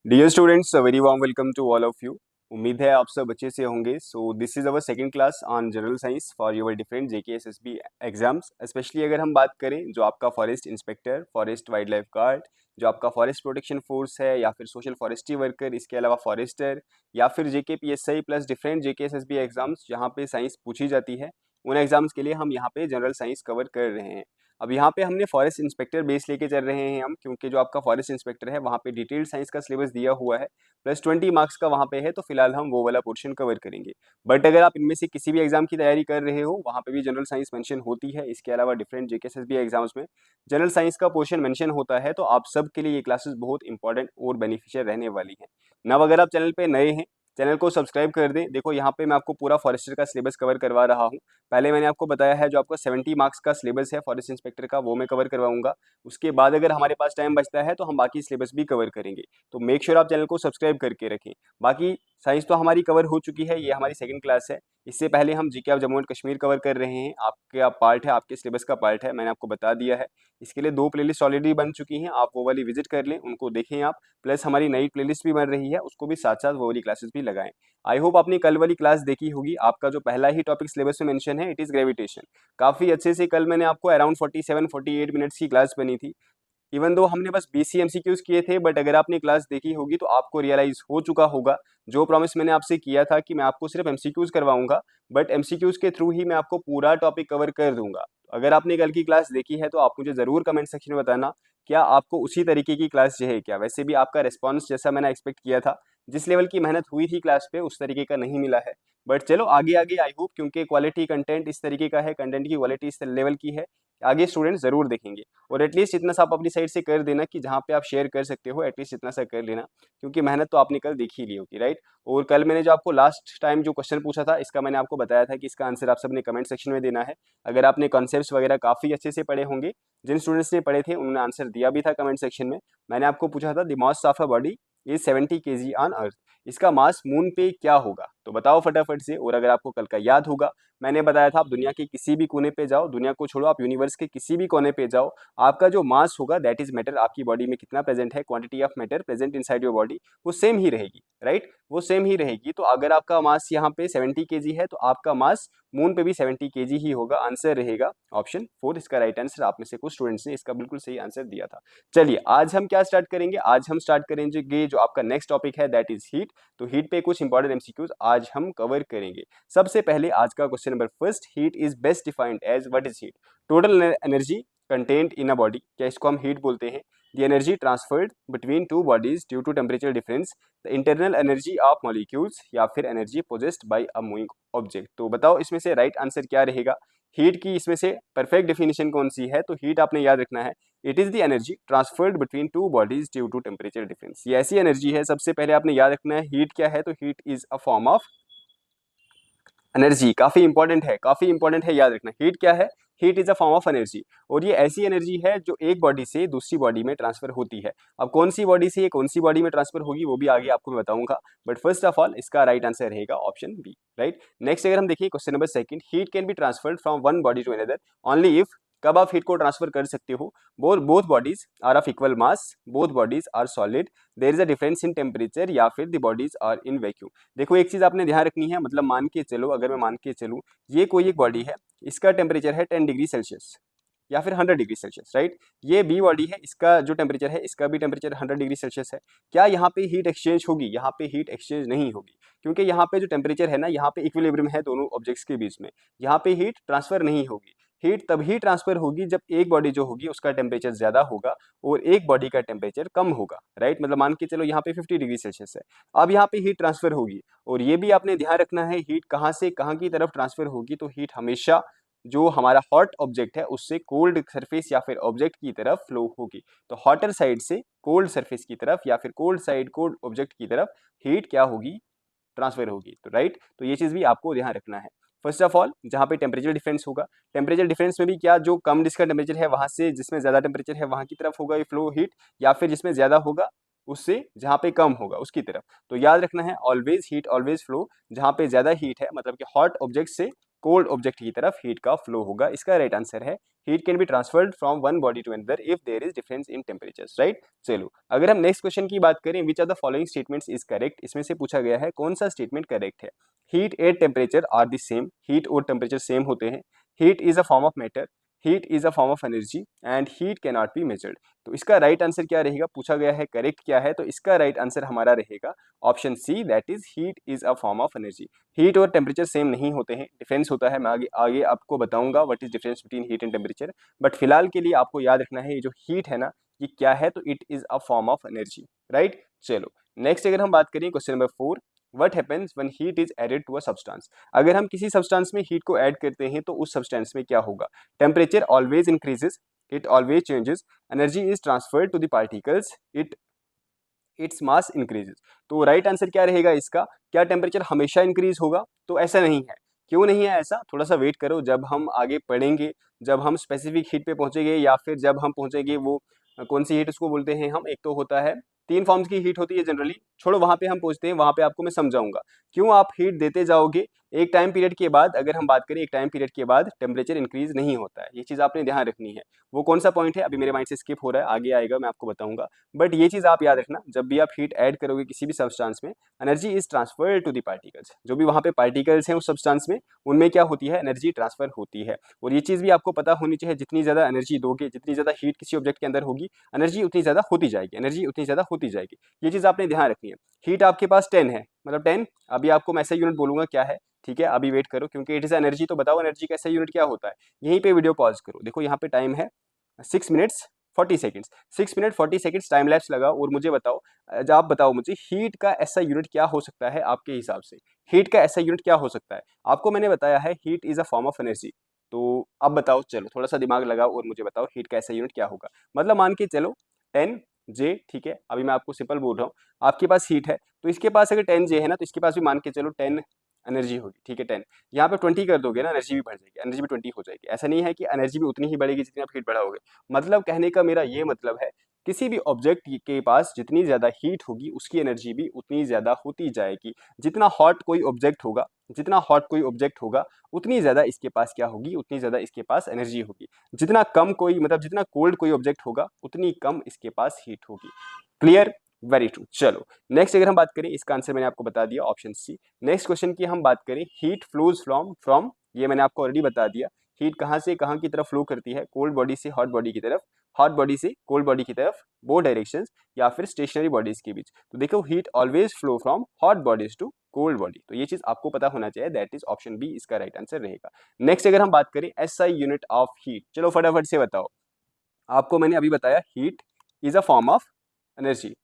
Dear students, very warm welcome to all of you. उम्मीद है आप सब अच्छे से होंगे। So this is our second class on general science for your different JK SSB exams. Specially अगर हम बात करें जो आपका forest inspector, forest wild life guard, जो आपका फॉरेस्ट प्रोटेक्शन फोर्स है, या फिर सोशल फॉरेस्ट्री वर्कर, इसके अलावा फॉरेस्टर, या फिर JK PSI plus different JK SSB exams जहाँ पे साइंस पूछी जाती है, उन एग्जाम्स के लिए हम यहाँ पे जनरल साइंस कवर कर रहे हैं। अब यहाँ पे हमने फॉरेस्ट इंस्पेक्टर बेस लेके चल रहे हैं हम, क्योंकि जो आपका फॉरेस्ट इंस्पेक्टर है वहाँ पे डिटेल्ड साइंस का सिलेबस दिया हुआ है, प्लस 20 मार्क्स का वहाँ पे है, तो फिलहाल हम वो वाला पोर्शन कवर करेंगे। बट अगर आप इनमें से किसी भी एग्जाम की तैयारी कर रहे हो, वहाँ पे भी जनरल साइंस मेंशन होती है। इसके अलावा डिफरेंट जेकेएसएसबी एग्जाम्स में जनरल साइंस का पोर्शन मेंशन होता है, तो आप सब के लिए ये क्लासेस बहुत इंपॉर्टेंट और बेनिफिशियल रहने वाली हैं। नव अगर आप चैनल पे नए हैं, चैनल को सब्सक्राइब कर दें। देखो यहाँ पे मैं आपको पूरा फॉरेस्टर का सिलेबस कवर करवा रहा हूँ। पहले मैंने आपको बताया है जो आपका 70 मार्क्स का सिलेबस है फॉरेस्ट इंस्पेक्टर का, वो मैं कवर करवाऊंगा। उसके बाद अगर हमारे पास टाइम बचता है तो हम बाकी सिलेबस भी कवर करेंगे। तो मेक श्योर आप चैनल को सब्सक्राइब करके रखें। बाकी साइंस तो हमारी कवर हो चुकी है, ये हमारी सेकंड क्लास है। इससे पहले हम GK of Jammu and Kashmir cover कर रहे हैं। आपके पार्ट है, आपके सिलेबस का पार्ट है, मैंने आपको बता दिया है। इसके लिए 2 प्लेलिस्ट ऑलरेडी बन चुकी हैं, आप वो वाली विजिट कर लें, उनको देखें आप। प्लस हमारी नई प्लेलिस्ट भी बन रही है, उसको भी साथ साथ वो वाली क्लासेस भी लगाएं। आई होप आपने कल वाली क्लास देखी होगी। आपका जो पहला ही टॉपिक सिलेबस में मेंशन है, इट इज ग्रेविटेशन। काफी अच्छे से कल मैंने आपको अराउंड 47-48 मिनट्स की क्लास बनी थी। इवन दो हमने बस 20 एमसीक्यूज किए थे, बट अगर आपने क्लास देखी होगी तो आपको रियलाइज हो चुका होगा जो प्रॉमिस मैंने आपसे किया था कि मैं आपको सिर्फ एमसीक्यूज करवाऊंगा, बट एमसीक्यूज के थ्रू ही मैं आपको पूरा टॉपिक कवर कर दूंगा। अगर आपने कल की क्लास देखी है तो आप मुझे जरूर कमेंट सेक्शन में बताना क्या आपको उसी तरीके की क्लास चाहिए क्या। वैसे भी आपका रिस्पॉन्स जैसा मैंने एक्सपेक्ट किया था, जिस लेवल की मेहनत हुई थी क्लास पे, उस तरीके का नहीं मिला है। बट चलो आगे आगे आई होप, क्योंकि क्वालिटी कंटेंट इस तरीके का है, कंटेंट की क्वालिटी इस लेवल की है, आगे स्टूडेंट जरूर देखेंगे। और एटलीस्ट इतना सा आप अपनी साइड से कर देना कि जहाँ पे आप शेयर कर सकते हो, एटलीस्ट इतना सा कर लेना, क्योंकि मेहनत तो आपने कल देखी ली होगी, राइट। और कल मैंने जो आपको लास्ट टाइम जो क्वेश्चन पूछा था, इसका मैंने आपको बताया था कि इसका आंसर आप सबने कमेंट सेक्शन में देना है। अगर आपने कॉन्सेप्ट्स वगैरह काफ़ी अच्छे से पढ़े होंगे, जिन स्टूडेंट्स ने पढ़े थे उन्होंने आंसर दिया भी था कमेंट सेक्शन में। मैंने आपको पूछा था the mass of a body is 70 kg on earth. इसका मास मून पे क्या होगा, तो बताओ फटाफट से। और अगर आपको कल का याद होगा, मैंने बताया था आप दुनिया के किसी भी कोने पे जाओ, दुनिया को छोड़ो, आप यूनिवर्स के किसी भी कोने पे जाओ, आपका जो मास होगा, दैट इज मैटर, आपकी बॉडी में कितना प्रेजेंट है, quantity of matter present inside your body, वो सेम ही रहेगी, राइट। वो सेम ही रहेगी। तो अगर आपका मास यहाँ पे 70 kg है, तो आपका मास मून पे भी 70 kg ही होगा। आंसर रहेगा ऑप्शन 4 इसका राइट आंसर। आप में से कुछ स्टूडेंट्स ने इसका बिल्कुल सही आंसर दिया था। चलिए आज हम क्या स्टार्ट करेंगे, आज हम स्टार्ट करेंगे जो आपका नेक्स्ट टॉपिक है, दैट इज हीट। तो हीट पे कुछ इंपॉर्टेंट एमसीक्यूज आज हम कवर करेंगे। सबसे पहले आज का question number first, heat is best defined as, what is heat? Total energy content in a body, क्या इसको हम हीट बोलते हैं? The energy transferred between two bodies due to temperature difference, the internal energy of molecules, या फिर energy possessed by a moving object. तो बताओ इसमें से राइट आंसर क्या रहेगा? हीट की इसमें से परफेक्ट डेफिनेशन कौन सी है? तो हीट आपने याद रखना है, it is the energy transferred between two bodies due to temperature difference. ये ऐसी एनर्जी है, सबसे पहले आपने याद रखना है हीट क्या है। तो heat is a form of energy. काफी इंपॉर्टेंट है, काफी इंपॉर्टेंट है, याद रखना। हीट क्या है? Heat is a form of energy. और ये ऐसी एनर्जी है जो एक बॉडी से दूसरी बॉडी में ट्रांसफर होती है। अब कौन सी बॉडी से ये कौन सी बॉडी में ट्रांसफर होगी वो भी आगे आपको मैं बताऊंगा, बट फर्स्ट ऑफ ऑल इसका राइट आंसर रहेगा ऑप्शन बी, राइट। नेक्स्ट अगर हम देखिए question number second, heat can be transferred from one body to another only if, कब आप हीट को ट्रांसफर कर सकते हो? Both bodies are of equal mass, both bodies are solid, there is a difference in temperature, या फिर the bodies are in vacuum. देखो एक चीज आपने ध्यान रखनी है, मतलब मान के चलो, अगर मैं मान के चलूँ ये कोई एक बॉडी है, इसका टेम्परेचर है 10 डिग्री सेल्सियस या फिर 100 डिग्री सेल्सियस, राइट। ये बी बॉडी है, इसका जो टेम्परेचर है, इसका भी टेम्परेचर 100 डिग्री सेल्सियस है। क्या यहाँ पे हीट एक्सचेंज होगी? यहाँ पे हीट एक्सचेंज नहीं होगी, क्योंकि यहाँ पे जो टेम्परेचर है ना, यहाँ पे इक्विलिब्रियम है दोनों ऑब्जेक्ट्स के बीच में। यहाँ पे हीट ट्रांसफर नहीं होगी। हीट तभी ट्रांसफर होगी जब एक बॉडी जो होगी उसका टेम्परेचर ज्यादा होगा और एक बॉडी का टेम्परेचर कम होगा, राइट। मतलब मान के चलो यहाँ पे 50 डिग्री सेल्सियस है, अब यहाँ पे हीट ट्रांसफर होगी। और ये भी आपने ध्यान रखना है, हीट कहाँ से कहाँ की तरफ ट्रांसफर होगी? तो हीट हमेशा जो हमारा हॉट ऑब्जेक्ट है उससे कोल्ड सरफेस या फिर ऑब्जेक्ट की तरफ फ्लो होगी। तो हॉटर साइड से कोल्ड सरफेस की तरफ, या फिर कोल्ड साइड कोल्ड ऑब्जेक्ट की तरफ हीट क्या होगी? ट्रांसफर होगी। तो राइट, तो ये चीज भी आपको ध्यान रखना है। फर्स्ट ऑफ ऑल जहाँ पे टेम्परेचर डिफरेंस होगा, टेम्परेचर डिफरेंस में भी क्या, जो कम जिसका टेम्परेचर है वहां से जिसमें ज्यादा टेम्परेचर है वहां की तरफ होगा ये फ्लो हीट, या फिर जिसमें ज्यादा होगा उससे जहाँ पे कम होगा उसकी तरफ। तो याद रखना है ऑलवेज हीट ऑलवेज फ्लो, जहाँ पे ज्यादा हीट है मतलब कि हॉट ऑब्जेक्ट से कोल्ड ऑब्जेक्ट की तरफ हीट का फ्लो होगा। इसका राइट आंसर है heat can be transferred from one body to another if there is difference in temperatures, right. चलो अगर हम नेक्स्ट क्वेश्चन की बात करें, which are the following statements is correct, इसमें से पूछा गया है कौन सा स्टेटमेंट करेक्ट है। Heat at temperature are the same, heat और टेम्परेचर सेम होते हैं। Heat is a form of matter, heat is a form of energy and heat can not be measured. तो इसका राइट आंसर क्या रहेगा, पूछा गया है करेक्ट क्या है, तो इसका राइट आंसर हमारा रहेगा option C, that is heat is a form of energy. Heat और टेम्परेचर सेम नहीं होते हैं, डिफरेंस होता है। मैं आगे आगे आपको बताऊंगा what is difference between heat and temperature, but फिलहाल के लिए आपको याद रखना है ये जो हीट है ना, ये क्या है, तो it is a form of energy, right. चलो नेक्स्ट अगर हम बात करें question number 4, what happens when heat is added to a substance. अगर हम किसी सब्सटेंस में हीट को ऐड करते हैं तो उस सब्सटेंस में क्या होगा। Temperature always increases, it always changes, energy is transferred to the particles, its mass increases. तो राइट आंसर क्या रहेगा इसका, क्या टेम्परेचर हमेशा इंक्रीज होगा, तो ऐसा नहीं है। क्यों नहीं है ऐसा, थोड़ा सा वेट करो, जब हम आगे पढ़ेंगे, जब हम स्पेसिफिक हीट पे पहुंचेंगे, या फिर जब हम पहुंचेंगे वो कौन सी हीट उसको बोलते हैं हम, एक तो होता है, तीन फॉर्म्स की हीट होती है जनरली, छोड़ो वहां पे हम पहुंचते हैं, वहां पे आपको मैं समझाऊंगा क्यों आप हीट देते जाओगे, एक टाइम पीरियड के बाद, अगर हम बात करें एक टाइम पीरियड के बाद टेम्परेचर इंक्रीज नहीं होता है, ये चीज आपने ध्यान रखनी है। वो कौन सा पॉइंट है अभी मेरे माइंड से स्किप हो रहा है, आगे आएगा मैं आपको बताऊंगा। बट ये चीज आप याद रखना, जब भी आप हीट ऐड करोगे किसी भी सब्सटेंस में, energy is transfer to the particles, जो भी वहां पे पार्टिकल्स हैं उस सब्सटेंस में, उनमें क्या होती है, एनर्जी ट्रांसफर होती है। और ये चीज भी आपको पता होनी चाहिए, जितनी ज्यादा एनर्जी दोगे, जितनी ज्यादा हीट किसी ऑब्जेक्ट के अंदर होगी, एनर्जी उतनी ज्यादा होती जाएगी, एनर्जी उतनी ज्यादा होती जाएगी। ये चीज आपने ध्यान रखनी है। हीट आपके पास 10 है, मतलब 10, अभी आपको मैं ऐसा यूनिट बोलूंगा क्या है, ठीक है, अभी वेट करो, क्योंकि इट इज एनर्जी, तो बताओ एनर्जी का ऐसा यूनिट क्या होता है। यहीं पे वीडियो पॉज करो, देखो यहाँ पे टाइम है 6 minutes 40 seconds, 6 minute 40 seconds time lapse लगा, और मुझे बताओ, आप बताओ मुझे हीट का ऐसा यूनिट क्या हो सकता है आपके हिसाब से, हीट का ऐसा यूनिट क्या हो सकता है। आपको मैंने बताया है heat is a form of energy, तो अब बताओ, चलो थोड़ा सा दिमाग लगाओ और मुझे बताओ हीट का ऐसा यूनिट क्या होगा। मतलब मान के चलो 10 J, ठीक है, अभी मैं आपको सिंपल बोल रहा हूँ, आपके पास हीट है, तो इसके पास अगर 10 J है ना, तो इसके पास भी मान के चलो 10 एनर्जी होगी, ठीक है 10, यहाँ पे 20 कर दोगे ना, एनर्जी भी बढ़ जाएगी, एनर्जी भी 20 हो जाएगी। ऐसा नहीं है कि एनर्जी भी उतनी ही बढ़ेगी जितनी आप हीट बढ़ाओगे, मतलब कहने का मेरा ये मतलब है, किसी भी ऑब्जेक्ट के पास जितनी ज्यादा हीट होगी उसकी एनर्जी भी उतनी ज्यादा होती जाएगी। जितना हॉट कोई ऑब्जेक्ट होगा, जितना हॉट कोई ऑब्जेक्ट होगा, उतनी ज्यादा इसके पास क्या होगी, उतनी ज्यादा इसके पास एनर्जी होगी। जितना कम कोई, मतलब जितना कोल्ड कोई ऑब्जेक्ट होगा, उतनी कम इसके पास हीट होगी। Clear, very true. चलो नेक्स्ट अगर हम बात करें, इसका आंसर मैंने आपको बता दिया, ऑप्शन सी। नेक्स्ट क्वेश्चन की हम बात करें, हीट फ्लोज फ्रॉम फ्रॉम, ये मैंने आपको ऑलरेडी बता दिया, हीट कहाँ से कहाँ की तरफ फ्लो करती है, कोल्ड बॉडी से हॉट बॉडी की तरफ, हॉट बॉडी से कोल्ड बॉडी की तरफ, बोथ डायरेक्शंस, या फिर स्टेशनरी बॉडीज के बीच। तो देखो heat always flow from hot bodies to cold body, तो ये चीज आपको पता होना चाहिए, दैट इज ऑप्शन बी इसका राइट आंसर रहेगा। नेक्स्ट अगर हम बात करें एसआई यूनिट ऑफ हीट, चलो फटाफट से बताओ, आपको मैंने अभी बताया heat is a form of energy,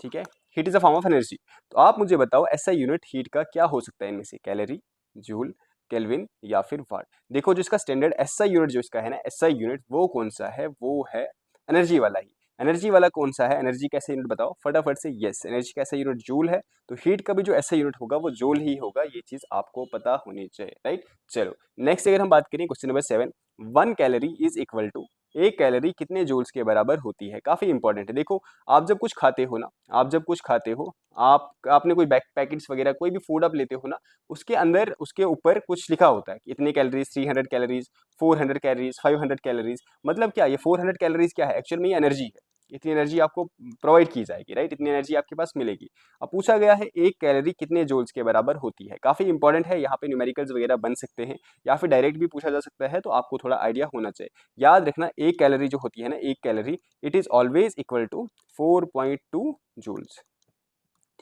ठीक है, heat is a form of energy, तो आप मुझे बताओ ऐसा यूनिट हीट का क्या हो सकता है इनमें से, कैलोरी, जूल, केल्विन, या फिर वाट। देखो जो इसका स्टैंडर्ड एसआई यूनिट जो इसका है ना, एसआई यूनिट वो कौन सा है, वो है एनर्जी वाला ही। एनर्जी वाला कौन सा है, एनर्जी का ऐसा यूनिट बताओ फटाफट से। यस, एनर्जी का ऐसा यूनिट जूल है, तो हीट का भी जो ऐसा यूनिट होगा वो जूल ही होगा, ये चीज आपको पता होनी चाहिए, राइट। चलो नेक्स्ट अगर हम बात करें question number 7, 1 calorie is equal to, एक कैलोरी कितने जूल्स के बराबर होती है, काफी इंपॉर्टेंट है। देखो आप जब कुछ खाते हो ना, आप जब कुछ खाते हो, आपने कोई पैकेट्स वगैरह कोई भी फूड आप लेते हो ना, उसके अंदर उसके ऊपर कुछ लिखा होता है कि इतने कैलोरीज, 300 कैलोरीज, 400 कैलोरीज, 500 कैलोरीज। मतलब क्या, ये 400 कैलोरीज क्या है, एक्चुअल में ये एनर्जी है, इतनी एनर्जी आपको प्रोवाइड की जाएगी, राइट, इतनी एनर्जी आपके पास मिलेगी। अब पूछा गया है एक कैलोरी कितने जूल्स के बराबर होती है, काफी इंपॉर्टेंट है, यहाँ पे न्यूमेरिकल्स वगैरह बन सकते हैं, या फिर डायरेक्ट भी पूछा जा सकता है, तो आपको थोड़ा आइडिया होना चाहिए। याद रखना एक कैलोरी जो होती है ना, एक calorie, it is always equal to 4.2 joules,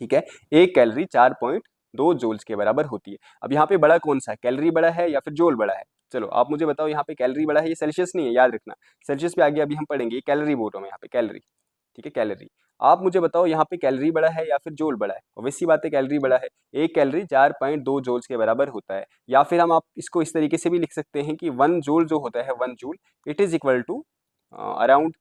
ठीक है, एक कैलोरी 4.2 जूल्स के बराबर होती है। अब यहाँ पे बड़ा कौन सा है, कैलोरी बड़ा है या फिर जूल बड़ा है। चलो आप मुझे बताओ, यहाँ पे कैलोरी बड़ा है, ये सेल्सियस नहीं है, याद रखना, सेल्सियस पे आगे अभी हम पढ़ेंगे, कैलोरी बोल रहा हूँ यहाँ पे, कैलोरी, ठीक है, कैलोरी। आप मुझे बताओ यहाँ पे कैलोरी बड़ा है या फिर जूल बड़ा है, ऑब्वियस सी बात है कैलोरी बड़ा है, एक कैलोरी 4.2 जूल्स के बराबर होता है। या फिर हम आप इसको इस तरीके से भी लिख सकते हैं कि 1 जूल जो होता है, 1 joule it is equal to around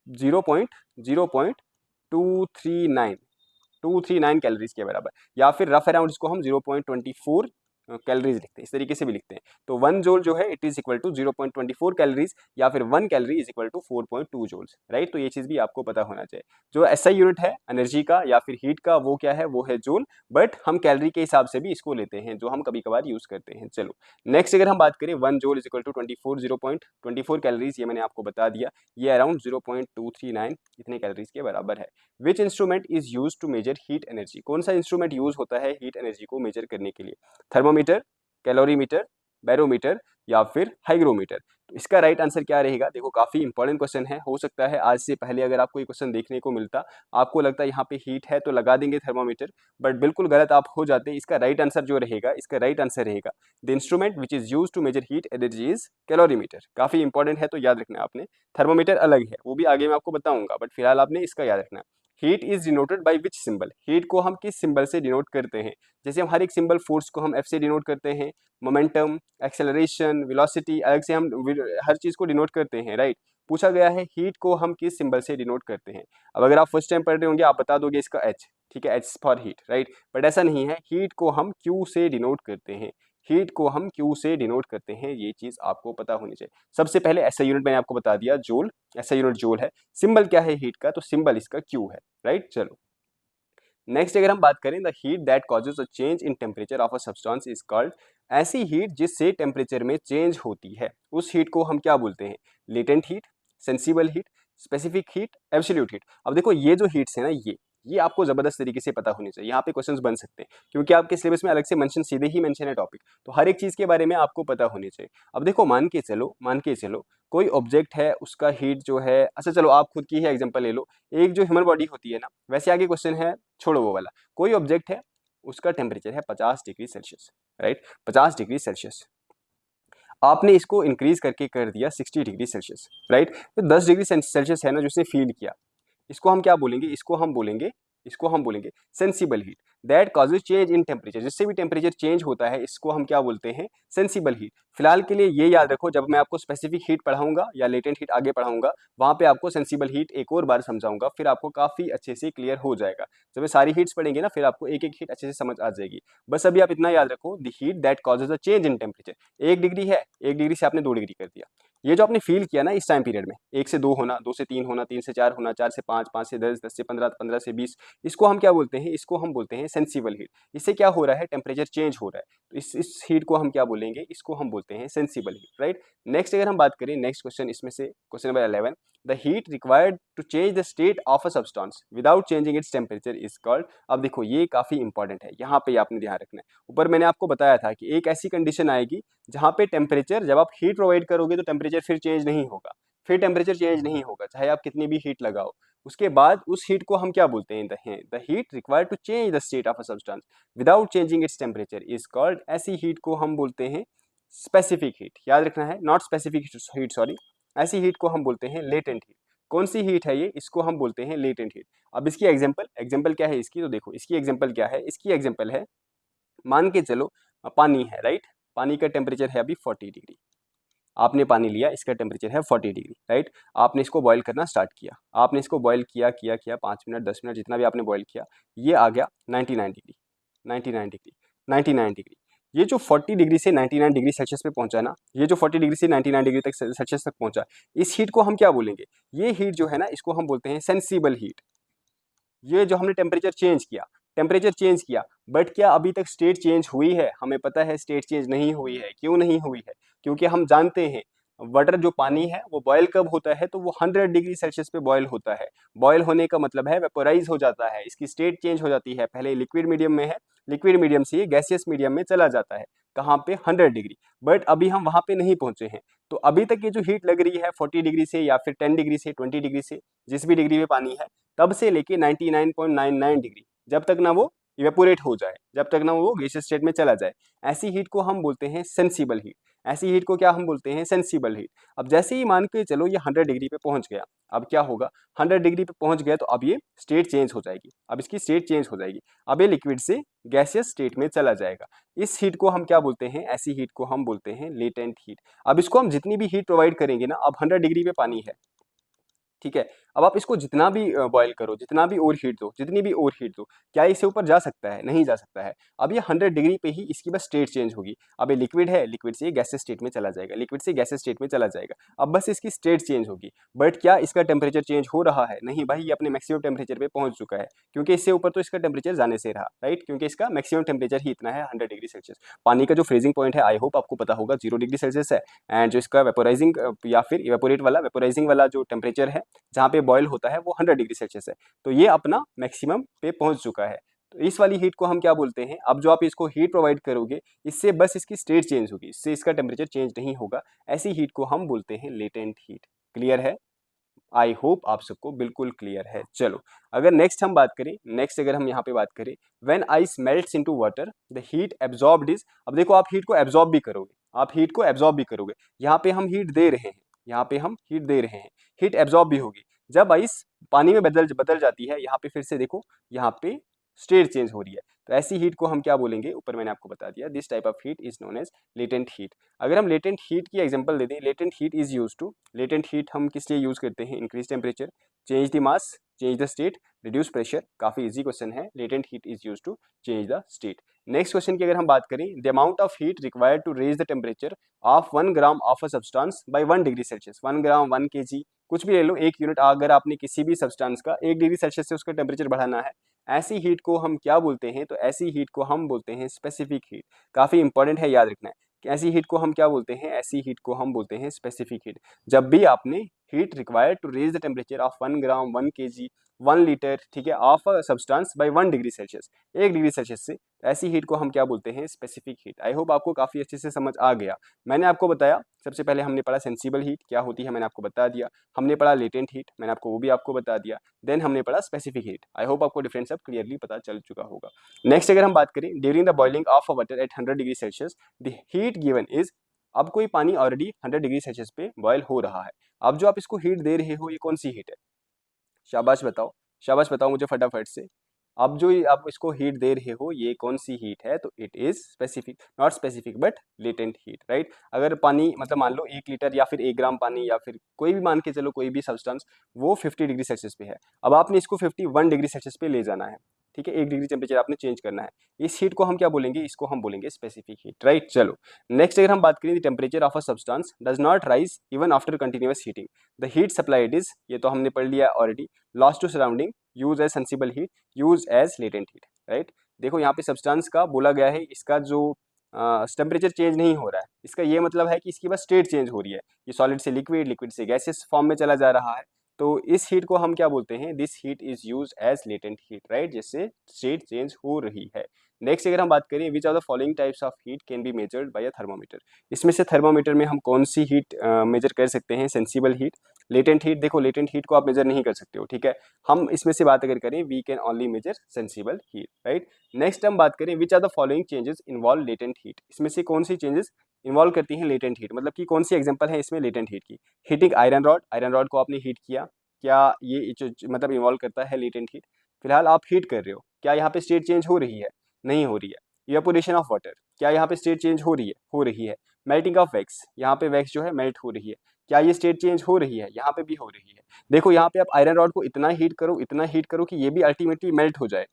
0.239 calories के बराबर, या फिर रफ अराउंड इसको हम 0.24 कैलोरीज लिखते हैं, इस तरीके से भी लिखते हैं। तो 1 जूल जो है it is equal to 0.24 calories, या फिर 1 calorie is equal to 4.2 joules, right. तो ये चीज भी आपको पता होना चाहिए। जो एसआई यूनिट है एनर्जी का या फिर हीट का, वो क्या है, वो है जूल, बट हम कैलोरी के हिसाब से भी इसको लेते हैं, जो हम कभी कभार यूज करते हैं। चलो नेक्स्ट अगर हम बात करें, 1 joule is equal to 0.24 calories, ये मैंने आपको बता दिया, ये अराउंड 0.239 इतने कैलोरीज के बराबर है। Which instrument is use to measure heat energy, कौन सा इंस्ट्रूमेंट यूज होता है हीट एनर्जी को मेजर करने के लिए? थर्मोमीटर, कैलोरीमीटर, बैरोमीटर, या फिर हाइग्रोमीटर। तो इसका राइट आंसर क्या रहेगा? देखो काफी इंपॉर्टेंट क्वेश्चन है, हो सकता है आज से पहले अगर आपको ये क्वेश्चन देखने को मिलता, आपको लगता है यहाँ पे हीट है तो लगा देंगे थर्मोमीटर, बट बिल्कुल गलत आप हो जाते। इसका राइट आंसर जो रहेगा, इसका राइट आंसर रहेगा the instrument which is use to measure heat energy is calorimeter. काफी इंपॉर्टेंट है, तो याद रखना है आपने। थर्मोमीटर अलग है, वो भी आगे मैं आपको बताऊंगा, बट फिलहाल आपने इसका याद रखना है। Heat is denoted by which symbol, heat को हम किस सिंबल से डिनोट करते हैं? जैसे हम हर एक सिंबल, फोर्स को हम एफ से डिनोट करते हैं, मोमेंटम, एक्सेलरेशन, वेलोसिटी, अलग से हम हर चीज को डिनोट करते हैं, राइट। पूछा गया है हीट को हम किस सिंबल से डिनोट करते हैं। अब अगर आप फर्स्ट टाइम पढ़ रहे होंगे, आप बता दोगे इसका एच, ठीक है, H for heat, right. But ऐसा नहीं है, हीट को हम क्यू से डिनोट करते हैं, हीट को हम क्यू से डिनोट करते हैं, ये चीज आपको पता होनी चाहिए। सबसे पहले ऐसा यूनिट मैंने आपको बता दिया, जूल, ऐसा यूनिट जूल है। सिंबल क्या है हीट का? तो सिंबल इसका क्यू है, राइट। चलो नेक्स्ट अगर हम बात करें, the heat that causes a change in temperature of a substance is called, ऐसी हीट जिससे टेम्परेचर में चेंज होती है, उस हीट को हम क्या बोलते हैं? Latent heat, sensible heat, specific heat, absolute heat. अब देखो ये जो हीट्स है ना, ये आपको जबरदस्त तरीके से पता होनी चाहिए, यहाँ पे क्वेश्चंस बन सकते हैं, क्योंकि आपके सिलेबस में अलग से मेंशन, सीधे ही मेंशन है टॉपिक, तो हर एक चीज के बारे में आपको पता होनी चाहिए। अब देखो मान के चलो कोई ऑब्जेक्ट है, उसका हीट जो है, अच्छा चलो आप खुद की ही एग्जांपल ले लो, एक जो ह्यूमन बॉडी होती है ना, वैसे आगे क्वेश्चन है, छोड़ो वो वाला। कोई ऑब्जेक्ट है, उसका टेम्परेचर है 50 degree Celsius, right, 50 degree Celsius. आपने इसको इंक्रीज करके कर दिया 60 डिग्री सेल्सियस, राइट। तो 10 डिग्री सेल्सियस है ना, जो उसने फील किया, इसको हम क्या बोलेंगे? इसको हम बोलेंगे sensible heat, that causes change in temperature, जिससे भी टेम्परेचर चेंज होता है, इसको हम क्या बोलते हैं? Sensible heat. फिलहाल के लिए ये याद रखो, जब मैं आपको स्पेसिफिक हीट पढ़ाऊंगा या लेटेंट हीट आगे पढ़ाऊंगा, वहां पे आपको सेंसिबल हीट एक और बार समझाऊंगा, फिर आपको काफी अच्छे से क्लियर हो जाएगा। जब मैं सारी हीट्स पढ़ेंगे ना, फिर आपको एक एक हीट अच्छे से समझ आ जाएगी। बस अभी आप इतना याद रखो, the heat that causes a change in temperature, 1 degree है, 1 डिग्री से आपने 2 डिग्री कर दिया, ये जो आपने फील किया ना इस टाइम पीरियड में, 1 से 2 होना, 2 से 3 होना, 3 से 4 होना, 4 से 5, 5 से 10, 10 से 15, 15 से 20, इसको हम क्या बोलते हैं? इसको हम बोलते हैं सेंसिबल हीट। इससे क्या हो रहा है? टेम्परेचर चेंज हो रहा है, तो इस हीट को हम क्या बोलेंगे? इसको हम बोलते हैं सेंसिबल हीट, राइट। नेक्स्ट अगर हम बात करें, नेक्स्ट क्वेश्चन इसमें से question number 11, the heat required to change the state of a substance without changing its temperature is called. अब देखो ये काफी इंपॉर्टेंट है, यहाँ पे आपने ध्यान रखना है। ऊपर मैंने आपको बताया था कि एक ऐसी कंडीशन आएगी जहाँ पे टेम्परेचर, जब आप हीट प्रोवाइड करोगे तो टेम्परेचर फिर चेंज नहीं होगा, फिर टेम्परेचर चेंज नहीं होगा, चाहे आप कितनी भी हीट लगाओ। उसके बाद उस हीट को हम क्या बोलते हैं? The heat required to change the state of a substance without changing its temperature is called, ऐसी हीट को हम बोलते हैं स्पेसिफिक हीट। याद रखना है, नॉट स्पेसिफिक हीट, सॉरी, ऐसी हीट को हम बोलते हैं लेटेंट हीट। कौन सी हीट है ये? इसको हम बोलते हैं लेटेंट हीट। अब इसकी एग्जाम्पल क्या है इसकी? तो देखो इसकी एग्जाम्पल क्या है, इसकी एग्जाम्पल है, मान के चलो पानी है, राइट, पानी का टेम्परेचर है अभी 40 डिग्री, आपने पानी लिया, इसका टेम्परेचर है 40 डिग्री, राइट। आपने इसको बॉईल करना स्टार्ट किया, आपने इसको बॉईल किया किया किया 5 मिनट 10 मिनट जितना भी आपने बॉईल किया, ये आ गया 99 डिग्री, 99 डिग्री, 99 डिग्री। ये जो 40 डिग्री से 99 डिग्री सेल्सियस पे पहुंचा ना, ये जो 40 डिग्री से 99 डिग्री तक सेल्सियस तक पहुंचा, इस हीट को हम क्या बोलेंगे? ये हीट जो है ना, इसको हम बोलते हैं सेंसिबल हीट। ये जो हमने टेम्परेचर चेंज किया, बट क्या अभी तक स्टेट चेंज हुई है? हमें पता है स्टेट चेंज नहीं हुई है। क्यों नहीं हुई है? क्योंकि हम जानते हैं वाटर जो पानी है वो बॉयल कब होता है? तो वो 100 डिग्री सेल्सियस पे बॉयल होता है। बॉयल होने का मतलब है वेपोराइज हो जाता है, इसकी स्टेट चेंज हो जाती है। पहले लिक्विड मीडियम में है, लिक्विड मीडियम से ये गैसियस मीडियम में चला जाता है। कहाँ पे? 100 डिग्री। बट अभी हम वहां पे नहीं पहुंचे हैं, तो अभी तक ये जो हीट लग रही है 40 डिग्री से या फिर 10 डिग्री से, 20 डिग्री से, जिस भी डिग्री में पानी है, तब से लेके 99.99 डिग्री, जब तक ना वो इवेपोरेट हो जाए, जब तक ना वो गैसियस स्टेट में चला जाए, ऐसी हीट को हम बोलते हैं सेंसिबल हीट। ऐसी हीट को क्या हम बोलते हैं? Sensible heat. अब जैसे ही मान के चलो ये 100 डिग्री पे पहुंच गया, अब क्या होगा? 100 डिग्री पे पहुंच गया तो अब ये स्टेट चेंज हो जाएगी, अब इसकी स्टेट चेंज हो जाएगी, अब ये लिक्विड से गैसियस स्टेट में चला जाएगा। इस हीट को हम क्या बोलते हैं? ऐसी हीट को हम बोलते हैं लेटेंट हीट। अब इसको हम जितनी भी हीट प्रोवाइड करेंगे ना, अब 100 डिग्री पे पानी है, ठीक है। अब आप इसको जितना भी बॉयल करो, जितना भी ओवर हीट दो, जितनी भी ओवर हीट दो, क्या इससे ऊपर जा सकता है? नहीं जा सकता है। अब ये 100 डिग्री पे ही इसकी बस स्टेट चेंज होगी। अब ये लिक्विड है, लिक्विड से ये गैसेस स्टेट में चला जाएगा, लिक्विड से गैसेस स्टेट में चला जाएगा। अब बस इसकी स्टेट चेंज होगी। बट क्या इसका टेम्परेचर चेंज हो रहा है? नहीं भाई, ये अपने मैक्सिमम टेम्परेचर पे पहुंच चुका है, क्योंकि इससे ऊपर तो इसका टेम्परेचर जाने से रहा, राइट, क्योंकि इसका मैक्सिमम टेम्परेचर ही इतना है, 100 डिग्री सेल्सियस। पानी का जो फ्रीजिंग पॉइंट है, आई होप आपको पता होगा, 0 डिग्री सेल्सियस है। एंड जो इसका वेपोराइजिंग या फिर इवेपोरेट वाला, वेपोराइजिंग वाला जो टेम्परेचर है जहाँ पे बॉयल होता है, वो 100 डिग्री सेल्सियस है। तो ये अपना मैक्सिमम पे पहुंच चुका है। तो इस वाली हीट को हम क्या बोलते हैं? अब जो आप इसको हीट प्रोवाइड करोगे, इससे बस इसकी स्टेट चेंज होगी, इससे इसका टेम्परेचर चेंज नहीं होगा। ऐसी हीट को हम बोलते हैं लेटेंट हीट। क्लियर है? आई होप आप सबको बिल्कुल क्लियर है। चलो, अगर नेक्स्ट हम बात करें, नेक्स्ट अगर हम यहाँ पे बात करें, when ice melts into water the heat absorbed is. अब देखो, आप हीट को एब्जॉर्ब भी करोगे, आप हीट को एब्जॉर्ब भी करोगे। यहाँ पे हम हीट दे रहे हैं, यहाँ पे हम हीट दे रहे हैं, हीट एब्जॉर्ब भी होगी। जब आइस पानी में बदल बदल जाती है, यहाँ पे फिर से देखो, यहाँ पे स्टेट चेंज हो रही है, तो ऐसी हीट को हम क्या बोलेंगे? ऊपर मैंने आपको बता दिया, this type of heat is known as latent heat. अगर हम लेटेंट हीट की एग्जांपल दे दें, latent heat is used to, latent heat हम किस लिए यूज करते हैं? Increase temperature, change the mass, change the state, reduce pressure. काफी इजी क्वेश्चन है। Latent heat is used to change the state. Next question की अगर हम बात करें, the amount of heat required to raise the temperature of 1 gram of a substance by 1 degree Celsius. 1 gram, 1 kg, कुछ भी ले लो, 1 unit. अगर आपने किसी भी सब्सटेंस का 1 डिग्री सेल्सियस से उसका टेम्परेचर बढ़ाना है, ऐसी हीट को हम क्या बोलते हैं? तो ऐसी हीट को हम बोलते हैं स्पेसिफिक हीट। काफी इंपॉर्टेंट है, याद रखना है कि ऐसी हीट को हम क्या बोलते हैं? ऐसी हीट को हम बोलते हैं स्पेसिफिक हीट। जब भी आपने heat required to raise the temperature of 1 gram, 1 kg, 1 litre, ठीक है, of a substance by 1 degree Celsius, 1 degree Celsius से, ऐसी हीट को हम क्या बोलते हैं? Specific heat. आई होप आपको काफी अच्छे से समझ आ गया। मैंने आपको बताया, सबसे पहले हमने पढ़ा सेंसिबल हीट क्या होती है, मैंने आपको बता दिया। हमने पढ़ा लेटेंट हीट, मैंने आपको वो भी आपको बता दिया। देन हमने पढ़ा स्पेसिफिक हीट। आई होप आपको डिफरेंस सब क्लियरली पता चल चुका होगा। नेक्स्ट अगर हम बात करें, during the boiling of a water at 100 degree Celsius the heat given is. अब कोई पानी ऑलरेडी 100 डिग्री सेल्सियस पे बॉयल हो रहा है। अब जो आप इसको हीट दे रहे हो, ये कौन सी हीट है? शाबाश बताओ, शाबाश बताओ मुझे फटाफट से। अब जो आप इसको हीट दे रहे हो, ये कौन सी हीट है? तो it is specific, not specific but latent heat, right. अगर पानी, मतलब मान लो 1 लीटर या फिर 1 ग्राम पानी या फिर कोई भी मान के चलो, कोई भी सब्सटेंस, वो 50 डिग्री सेल्सियस पे है। अब आपने इसको 51 डिग्री सेल्सियस पे ले जाना है, ठीक है, 1 डिग्री टेम्परेचर आपने चेंज करना है। इस हीट को हम क्या बोलेंगे? इसको हम बोलेंगे स्पेसिफिक हीट, राइट। चलो, नेक्स्ट अगर हम बात करें, the temperature of a substance does not rise even after continuous heating the heat supplied is. ये तो हमने पढ़ लिया already. Loss to surrounding, use as sensible heat, use as latent heat, right. देखो यहाँ पे सब्सटेंस का बोला गया है, इसका जो टेम्परेचर चेंज नहीं हो रहा है, इसका ये मतलब है कि इसकी बस स्टेट चेंज हो रही है। ये सॉलिड से लिक्विड, लिक्विड से गैसेस फॉर्म में चला जा रहा है। तो इस हीट को हम क्या बोलते हैं? This heat is use as latent heat, right, जिससे स्टेट चेंज हो रही है। नेक्स्ट अगर हम बात करें, which are the following types of heat can be measured by a thermometer. इसमें से थर्मोमीटर में हम कौन सी हीट मेजर कर सकते हैं? Sensible heat, latent heat. देखो, लेटेंट हीट को आप मेजर नहीं कर सकते हो, ठीक है। हम इसमें से बात अगर करें, we can only measure sensible heat, right. Next हम बात करें, which are the following changes involve latent heat. इसमें से कौन सी चेंजेस इन्वॉल्व करती हैं लेटेंट हीट, मतलब कि कौन सी एग्जांपल है इसमें लेटेंट हीट की? Heating iron rod, iron rod को आपने हीट किया, क्या ये मतलब इन्वॉल्व करता है लेटेंट हीट? फिलहाल आप हीट कर रहे हो, क्या यहाँ पे स्टेट चेंज हो रही है? नहीं हो रही है। इवेपोरेशन ऑफ वाटर, क्या यहाँ पे स्टेट चेंज हो रही है? हो रही है। मेल्टिंग ऑफ वैक्स, यहाँ पे वैक्स जो है मेल्ट हो रही है, क्या ये स्टेट चेंज हो रही है? यहाँ पे भी हो रही है। देखो, यहाँ पे आप आयरन रॉड को इतना हीट करो, इतना हीट करो कि ये भी अल्टीमेटली मेल्ट हो जाए,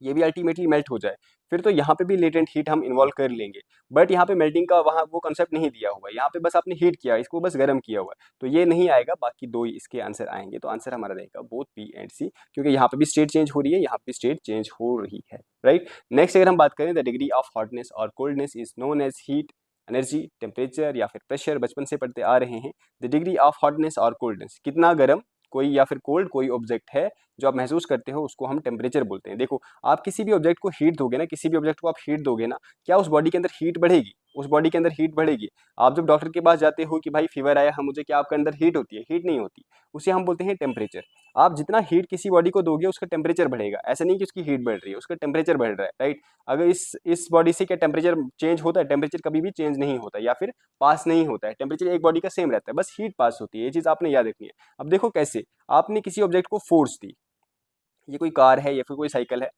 ये भी अल्टीमेटली मेल्ट हो जाए, फिर तो यहाँ पे भी लेटेंट हीट हम इन्वॉल्व कर लेंगे। बट यहाँ पे मेल्टिंग का वहाँ वो कंसेप्ट नहीं दिया हुआ है, यहाँ पे बस आपने हीट किया, इसको बस गर्म किया हुआ है, तो ये नहीं आएगा। बाकी दो ही इसके आंसर आएंगे, तो आंसर हमारा रहेगा बोथ बी एंड सी, क्योंकि यहाँ पे भी स्टेट चेंज हो रही है, यहाँ पे स्टेट चेंज हो रही है, राइट। नेक्स्ट अगर हम बात करें, द डिग्री ऑफ हॉटनेस और coldness is known as heat, energy, temperature या फिर प्रेशर। बचपन से पढ़ते आ रहे हैं। द डिग्री ऑफ हॉटनेस और कोल्डनेस, कितना गर्म कोई या फिर कोल्ड कोई ऑब्जेक्ट है जो आप महसूस करते हो, उसको हम टेम्परेचर बोलते हैं। देखो, आप किसी भी ऑब्जेक्ट को हीट दोगे ना, किसी भी ऑब्जेक्ट को आप हीट दोगे ना, क्या उस बॉडी के अंदर हीट बढ़ेगी? उस बॉडी के अंदर हीट बढ़ेगी। आप जब डॉक्टर के पास जाते हो कि भाई फीवर आया है मुझे, क्या आपके अंदर हीट होती है? हीट नहीं होती, उसे हम बोलते हैं टेम्परेचर। आप जितना हीट किसी बॉडी को दोगे, उसका टेम्परेचर बढ़ेगा। ऐसा नहीं कि उसकी हीट बढ़ रही है, उसका टेम्परेचर बढ़ रहा है, राइट। अगर इस बॉडी से क्या टेम्परेचर चेंज होता है? टेम्परेचर कभी भी चेंज नहीं होता, या फिर पास नहीं होता है। टेम्परेचर एक बॉडी का सेम रहता है, बस हीट पास होती है। ये चीज़ आपने याद रखनी है। अब देखो कैसे, आपने किसी ऑब्जेक्ट को फोर्स दी, ये कोई कार है या फिर कोई साइकिल है,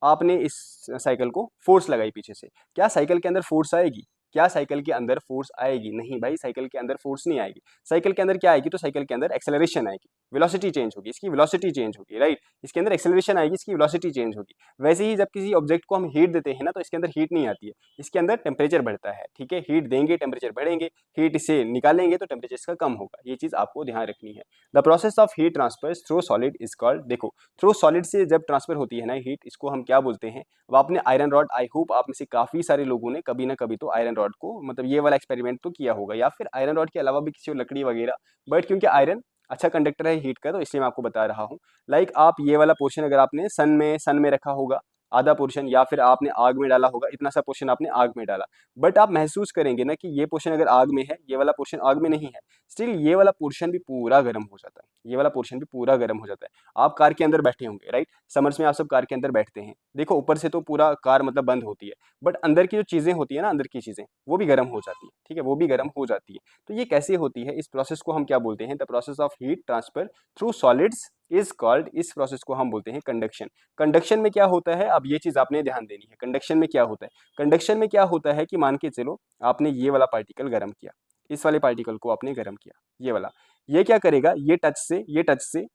आपने इस साइकिल को फोर्स लगाई पीछे से, क्या साइकिल के अंदर फोर्स आएगी? क्या साइकिल के अंदर फोर्स आएगी? नहीं भाई, साइकिल के अंदर फोर्स नहीं आएगी। साइकिल के अंदर क्या आएगी? तो साइकिल के अंदर एक्सेलरेशन आएगी, वेलोसिटी चेंज होगी, इसकी वेलोसिटी चेंज होगी, राइट। इसके अंदर एक्सेलरेशन आएगी, इसकी वेलोसिटी चेंज होगी। वैसे ही जब किसी ऑब्जेक्ट को हम हीट देते हैं ना, तो इसके अंदर हीट नहीं आती है, इसके अंदर टेम्परेचर बढ़ता है, ठीक है। हीट देंगे टेम्परेचर बढ़ेंगे, हीट इसे निकालेंगे तो टेम्परेचर इसका कम होगा। ये चीज आपको ध्यान रखनी है। The process of heat transfer through solid is called, देखो थ्रू सॉलिड से जब ट्रांसफर होती है ना हीट, इसको हम क्या बोलते हैं? अब आपने आयरन रॉड, आई होप आप में से काफी सारे लोगों ने कभी ना कभी तो आयरन रॉड को मतलब ये वाला एक्सपेरिमेंट तो किया होगा, या फिर आयरन रॉड के अलावा भी किसी और लकड़ी वगैरह। बट क्योंकि आयरन अच्छा कंडक्टर है हीट का, तो इसलिए मैं आपको बता रहा हूँ। लाइक आप ये वाला पोर्शन अगर आपने सन में रखा होगा आधा पोर्शन, या फिर आपने आग में डाला होगा, इतना सा पोर्शन आपने आग में डाला, बट आप महसूस करेंगे ना कि ये पोर्शन अगर आग में है, ये वाला पोर्शन आग में नहीं है, स्टिल ये वाला पोर्शन भी पूरा गर्म हो जाता है, ये वाला पोर्शन भी पूरा गर्म हो जाता है। आप कार के अंदर बैठे होंगे, राइट। समर्स में आप सब कार के अंदर बैठते हैं, देखो ऊपर से तो पूरा कार मतलब बंद होती है, बट अंदर की जो चीजें होती है ना, अंदर की चीजें वो भी गर्म हो जाती है, ठीक है, वो भी गर्म हो जाती है। तो ये कैसे होती है? इस प्रोसेस को हम क्या बोलते हैं? The process of heat transfer through solids is called, इस प्रोसेस को हम बोलते हैं कंडक्शन। कंडक्शन में क्या होता है? अब ये चीज आपने ध्यान देनी है। कंडक्शन में क्या होता है? कंडक्शन में क्या होता है कि मान के चलो आपने ये वाला पार्टिकल गर्म किया, इस वाले पार्टिकल को आपने गर्म किया, ये वाला, ये क्या करेगा? ये टच से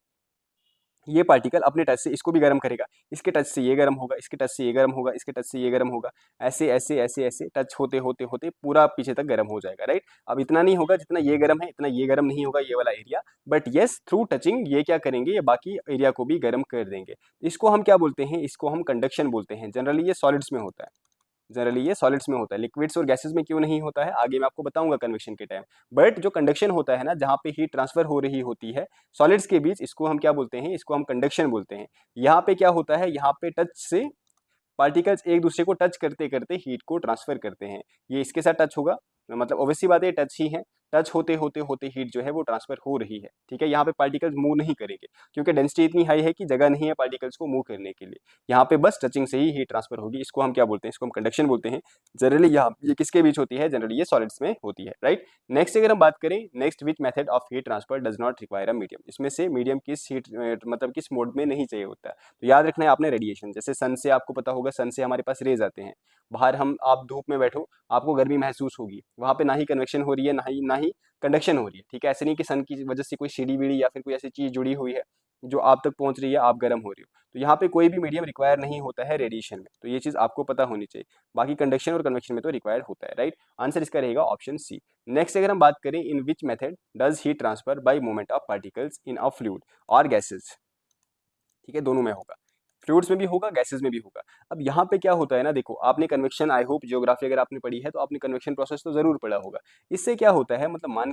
ये पार्टिकल अपने टच से इसको भी गर्म करेगा, इसके टच से ये गर्म होगा, इसके टच से ये गर्म होगा, इसके टच से ये गर्म होगा, ऐसे ऐसे ऐसे ऐसे टच होते होते होते पूरा पीछे तक गर्म हो जाएगा, राइट। अब इतना नहीं होगा जितना ये गर्म है, इतना ये गर्म नहीं होगा ये वाला area, but yes through touching ये क्या करेंगे? ये बाकी एरिया को भी गर्म कर देंगे। इसको हम क्या बोलते हैं? इसको हम कंडक्शन बोलते हैं। जनरली ये सॉलिड्स में होता है, जनरली ये सॉलिड्स में होता है। लिक्विड्स और गैसेस में क्यों नहीं होता है, आगे मैं आपको बताऊंगा कन्वेक्शन के टाइम। बट जो कंडक्शन होता है ना, जहाँ पे हीट ट्रांसफर हो रही होती है सॉलिड्स के बीच, इसको हम क्या बोलते हैं? इसको हम कंडक्शन बोलते हैं। यहाँ पे क्या होता है? यहाँ पे टच से पार्टिकल्स एक दूसरे को टच करते करते हीट को ट्रांसफर करते हैं। ये इसके साथ टच होगा, मतलब ऑब्वियसली बात है टच ही है, टच होते होते होते हीट जो है वो ट्रांसफर हो रही है, ठीक है। यहाँ पे पार्टिकल्स मूव नहीं करेंगे क्योंकि डेंसिटी इतनी हाई है कि जगह नहीं है पार्टिकल्स को मूव करने के लिए। यहाँ पे बस टचिंग से ही हीट ट्रांसफर होगी। इसको हम क्या बोलते हैं? इसको हम कंडक्शन बोलते हैं। जनरली यहाँ ये किसके बीच होती है? जनरली ये सॉलिड्स में होती है, राइट। नेक्स्ट अगर हम बात करें, next which method of heat transfer does not require a medium, इसमें से मीडियम किस हीट मतलब किस मोड में नहीं चाहिए होता है? तो याद रखना है आपने, रेडिएशन। जैसे सन से आपको पता होगा, सन से हमारे पास रेज आते हैं बाहर, हम आप धूप में बैठो आपको गर्मी महसूस होगी, वहां पे ना ही कन्वेक्शन हो रही है ना ही कंडक्शन हो रही है, ठीक है। ऐसे नहीं कि सन की वजह से कोई सीढ़ी बीड़ी या फिर कोई ऐसी चीज जुड़ी हुई है जो आप तक पहुंच रही है, आप गर्म हो रही हो, तो यहाँ पे कोई भी मीडियम रिक्वायर नहीं होता है रेडिएशन में, तो ये चीज आपको पता होनी चाहिए। बाकी कंडक्शन और कन्वेक्शन में तो रिक्वायर्ड होता है, राइट। आंसर इसका रहेगा ऑप्शन सी। नेक्स्ट अगर हम बात करें, in which method does heat transfer by movement of particles in a fluid और गैसेज, ठीक है, दोनों में होगा, फ्लूइड्स में भी होगा, गैसेस में भी होगा। अब यहाँ पे क्या होता है ना, देखो आपने कन्वेक्शन, आई होप जियोग्राफी अगर आपने पढ़ी है तो आपने कन्वेक्शन प्रोसेस तो जरूर पढ़ा होगा। इससे क्या होता है, मतलब मान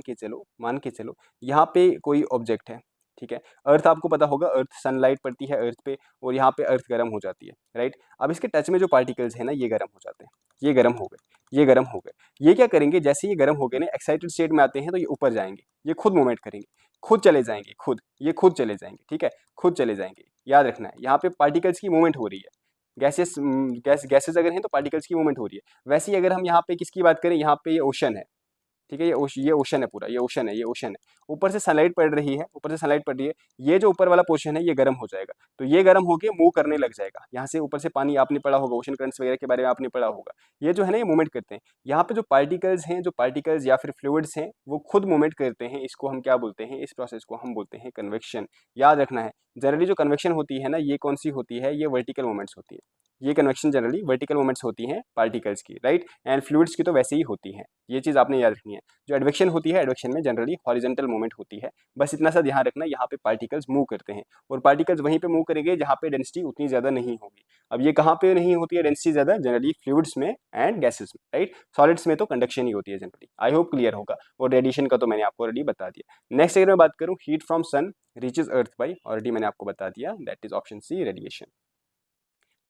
के चलो यहाँ पे कोई ऑब्जेक्ट है, ठीक है। अर्थ आपको पता होगा, अर्थ सनलाइट पड़ती है अर्थ पे और यहाँ पे अर्थ गर्म हो जाती है, राइट। अब इसके टच में जो पार्टिकल्स है ना, ये गर्म हो जाते हैं, ये गर्म हो गए, ये गर्म हो गए। ये क्या करेंगे? जैसे ये गर्म हो गए ना, एक्साइटेड स्टेट में आते हैं तो ये ऊपर जाएंगे, ये खुद मूवमेंट करेंगे, खुद चले जाएंगे, खुद ये खुद चले जाएंगे, ठीक है, खुद चले जाएंगे। याद रखना है यहाँ पे पार्टिकल्स की मूवमेंट हो रही है। गैसेस अगर हैं तो पार्टिकल्स की मूवमेंट हो रही है। वैसे ही अगर हम यहाँ पे किसकी बात करें, यहाँ पे ये ओशन है, ठीक है, ये ओशन है पूरा, ये ओशन है। ऊपर से सनलाइट पड़ रही है, ऊपर से सनलाइट पड़ रही है, ये जो ऊपर वाला पोर्शन है ये गर्म हो जाएगा, तो ये गर्म होके मूव करने लग जाएगा। यहाँ से ऊपर से पानी आपने पढ़ा होगा, ओशन करंट्स वगैरह के बारे में आपने पढ़ा होगा, ये जो है ना ये मूवमेंट करते हैं। यहाँ पे जो पार्टिकल्स हैं, जो पार्टिकल्स या फिर फ्लूइड्स हैं, वो खुद मूवमेंट करते हैं। इसको हम क्या बोलते हैं? इस प्रोसेस को हम बोलते हैं कन्वेक्शन। याद रखना है, जनरली जो कन्वेक्शन होती है ना, ये कौन सी होती है? ये वर्टिकल मूवमेंट्स होती है। ये कन्वेक्शन जनरली वर्टिकल मूवमेंट्स होती हैं पार्टिकल्स की, राइट। एंड फ्लूइड्स की तो वैसे ही होती हैं, ये चीज आपने याद रखनी है। जो एडवेक्शन होती है, एडवेक्शन में जनरली हॉरिजॉन्टल मूवमेंट होती है। बस इतना सा ध्यान रखना, यहाँ पे पार्टिकल्स मूव करते हैं और पार्टिकल्स वहीं पे मूव करेंगे जहाँ पे डेंसिटी उतनी ज्यादा नहीं होगी। अब ये कहाँ पे नहीं होती है डेंसिटी ज्यादा? जनरली फ्लूइड्स में एंड गैसेस में, राइट। सॉलिड्स में तो कंडक्शन ही होती है जनरली। आई होप क्लियर होगा। और रेडिएशन का तो मैंने आपको ऑलरेडी बता दिया। नेक्स्ट अगर मैं बात करूँ, heat from sun reaches earth by, already मैंने आपको बता दिया, that is option C, radiation.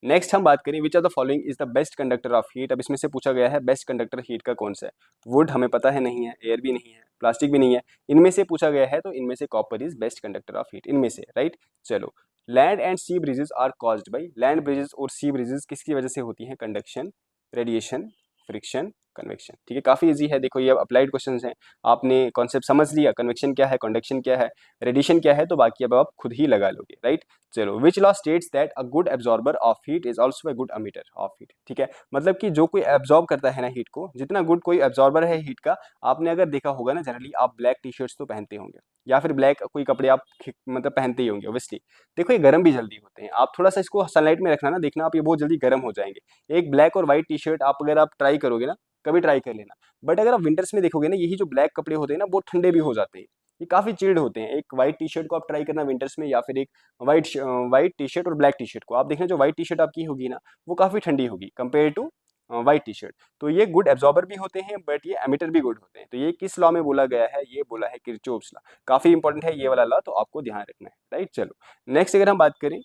Next हम बात करें, which are the following is the best conductor of heat. अब इसमें से पूछा गया है बेस्ट कंडक्टर हीट का कौन सा है। वुड हमें पता है नहीं है, एयर भी नहीं है, प्लास्टिक भी नहीं है, इनमें से पूछा गया है, तो इनमें से copper is best conductor of heat, इनमें से, राइट। चलो, land and sea breezes are caused by, land breezes और सी ब्रिजेस किसकी वजह से होती हैं? Conduction, radiation, friction convection. ठीक है, काफ़ी इजी है। देखो ये अप्लाइड क्वेश्चंस हैं, आपने कॉन्सेप्ट समझ लिया, कन्वेक्शन क्या है, कंडक्शन क्या है, रेडिएशन क्या है, तो बाकी अब आप खुद ही लगा लोगे, राइट। चलो, which law states that a good absorber of heat is also a good ammeter of heat. ठीक है, मतलब कि जो कोई एब्जॉर्ब करता है ना हीट को, जितना गुड कोई एब्जॉर्बर है हीट का, आपने अगर देखा होगा ना, जनरली आप ब्लैक टी शर्ट्स तो पहनते होंगे, या फिर ब्लैक कोई कपड़े आप मतलब पहनते ही होंगे ऑब्वियसली। देखो ये गर्म भी जल्दी होते हैं, आप थोड़ा सा इसको सनलाइट में रखना ना, देखना आप ये बहुत जल्दी गर्म हो जाएंगे। एक ब्लैक और व्हाइट टी शर्ट आप अगर आप ट्राई करोगे ना, कभी ट्राई कर लेना। बट अगर आप विंटर्स में देखोगे ना, यही जो ब्लैक कपड़े होते हैं ना, वो ठंडे भी हो जाते हैं, ये काफी चिल्ड होते हैं। एक व्हाइट टी शर्ट को आप ट्राई करना विंटर्स में, या फिर एक व्हाइट टी शर्ट और ब्लैक टी शर्ट को आप देखना, जो व्हाइट टी शर्ट आपकी होगी ना, वो काफी ठंडी होगी compare to white T shirt. तो ये गुड एब्जॉर्बर भी होते हैं, बट ये एमिटर भी गुड होते हैं। तो ये किस लॉ में बोला गया है, ये बोला है किरचॉफ्स लॉ। काफी इंपॉर्टेंट है ये वाला लॉ, तो आपको ध्यान रखना है, राइट। चलो नेक्स्ट अगर हम बात करें,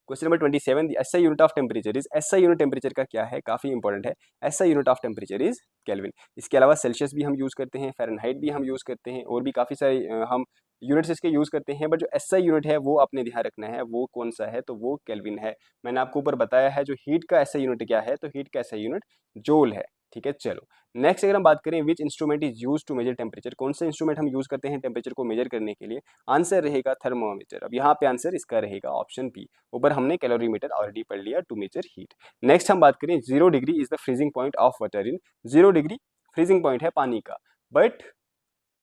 question number 27, SI unit of temperature is, SI unit temperature का क्या है, काफी इंपॉर्टेंट है। SI unit of temperature is kelvin. इसके अलावा सेल्सियस भी हम यूज करते हैं, फ़ारेनहाइट भी हम यूज करते हैं, और भी काफी सारे हम यूनिट्स इसके यूज करते हैं। बट जो एसआई यूनिट है वो आपने ध्यान रखना है, वो कौन सा है, तो वो केल्विन है। मैंने आपको ऊपर बताया है जो हीट का एसआई यूनिट क्या है, तो हीट का एसआई यूनिट जूल है। ठीक है, चलो नेक्स्ट अगर हम बात करें, which instrument is use to measure temperature, कौन सा इंस्ट्रूमेंट हम यूज करते हैं टेम्परेचर को मेजर करने के लिए, आंसर रहेगा थर्मोमीटर। अब यहाँ पे आंसर इसका रहेगा ऑप्शन बी। ऊपर हमने कैलोरीमीटर ऑलरेडी पढ़ लिया, टू मेजर हीट। नेक्स्ट हम बात करें, 0 degree is the freezing point of water in, 0 degree freezing point है पानी का, बट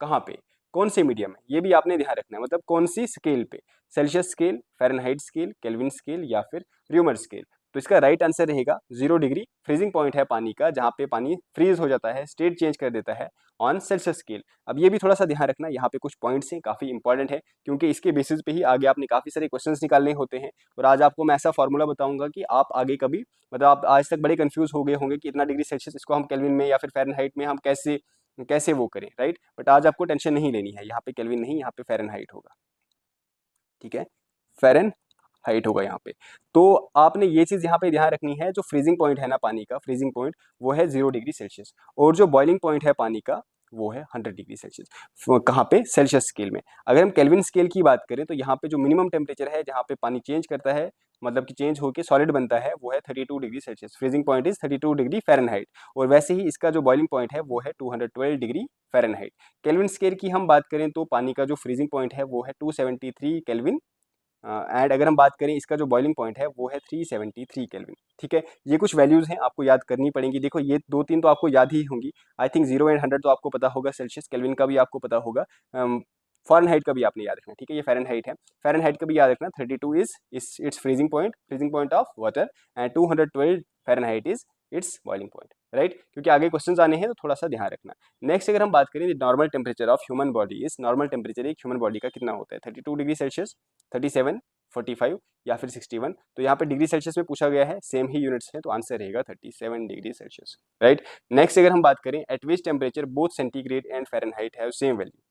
कहाँ पे, कौन से मीडियम है, ये भी आपने ध्यान रखना है, मतलब कौन सी स्केल पे, Celsius scale, Fahrenheit scale, kelvin scale, या फिर र्यूमर स्केल। तो इसका राइट आंसर रहेगा 0 डिग्री फ्रीजिंग पॉइंट है पानी का, जहाँ पे पानी फ्रीज हो जाता है, स्टेट चेंज कर देता है ऑन सेल्सियस स्केल। अब ये भी थोड़ा सा ध्यान रखना, यहाँ पे कुछ पॉइंट्स हैं काफी इंपॉर्टेंट है, क्योंकि इसके बेसिस पे ही आगे आपने काफी सारे क्वेश्चंस निकालने होते हैं। और आज आपको मैं ऐसा फॉर्मूला बताऊंगा कि आप आगे कभी, मतलब आप आज तक बड़े कंफ्यूज हो गए होंगे कि इतना डिग्री सेल्सियस इसको हम केल्विन में या फिर फ़ारेनहाइट में हम कैसे कैसे वो करें, राइट। बट आज आपको टेंशन नहीं लेनी है, यहाँ पे केल्विन नहीं, यहाँ पे फ़ारेनहाइट होगा। ठीक है, फ़ारेनहाइट होगा यहाँ पे। तो आपने ये चीज यहाँ पे ध्यान रखनी है, जो फ्रीजिंग पॉइंट है ना पानी का, फ्रीजिंग पॉइंट वो है 0 डिग्री सेल्सियस, और जो बॉइलिंग पॉइंट है पानी का वो है 100 डिग्री सेल्सियस। कहाँ पे, सेल्सियस स्केल में। अगर हम केल्विन स्केल की बात करें, तो यहाँ पे जो मिनिमम टेम्परेचर है जहाँ पे पानी चेंज करता है, मतलब कि चेंज होकर सॉलिड बनता है, वो है 32 degree Celsius. Freezing point is 32 degree Fahrenheit. और वैसे ही इसका जो बॉइलिंग पॉइंट है वो है 212 डिग्री फ़ारेनहाइट। केल्विन स्केल की हम बात करें, तो पानी का जो फ्रीजिंग पॉइंट है वो है 273 केल्विन, एंड अगर हम बात करें इसका जो बॉइलिंग पॉइंट है वो है 373 केल्विन। ठीक है, ये कुछ वैल्यूज हैं, आपको याद करनी पड़ेंगी। देखो ये दो तीन तो आपको याद ही होंगी, आई थिंक 0 एंड 100 तो आपको पता होगा, सेल्सियस, केल्विन का भी आपको पता होगा, फ़ारेनहाइट का भी आपने याद रखना। ठीक है, ये फ़ारेनहाइट है, फ़ारेनहाइट का भी याद रखना। 32 is it's freezing point of water, and 212 Fahrenheit is it's boiling point, right. क्योंकि आगे क्वेश्चंस आने हैं, तो थोड़ा सा ध्यान रखना। नेक्स्ट अगर हम बात करें, normal temperature of human body is, normal temperature एक ह्यूमन बॉडी का कितना होता है, 32 डिग्री सेल्सियस, 37, 45 या फिर 61। तो यहाँ पे डिग्री सेल्सियस में पूछा गया है, सेम ही यूनिट्स है, तो आंसर रहेगा 37 डिग्री सेल्सियस, राइट। नेक्स्ट अगर हम बात करें, eight which temperature both centigrade and Fahrenheit have same value.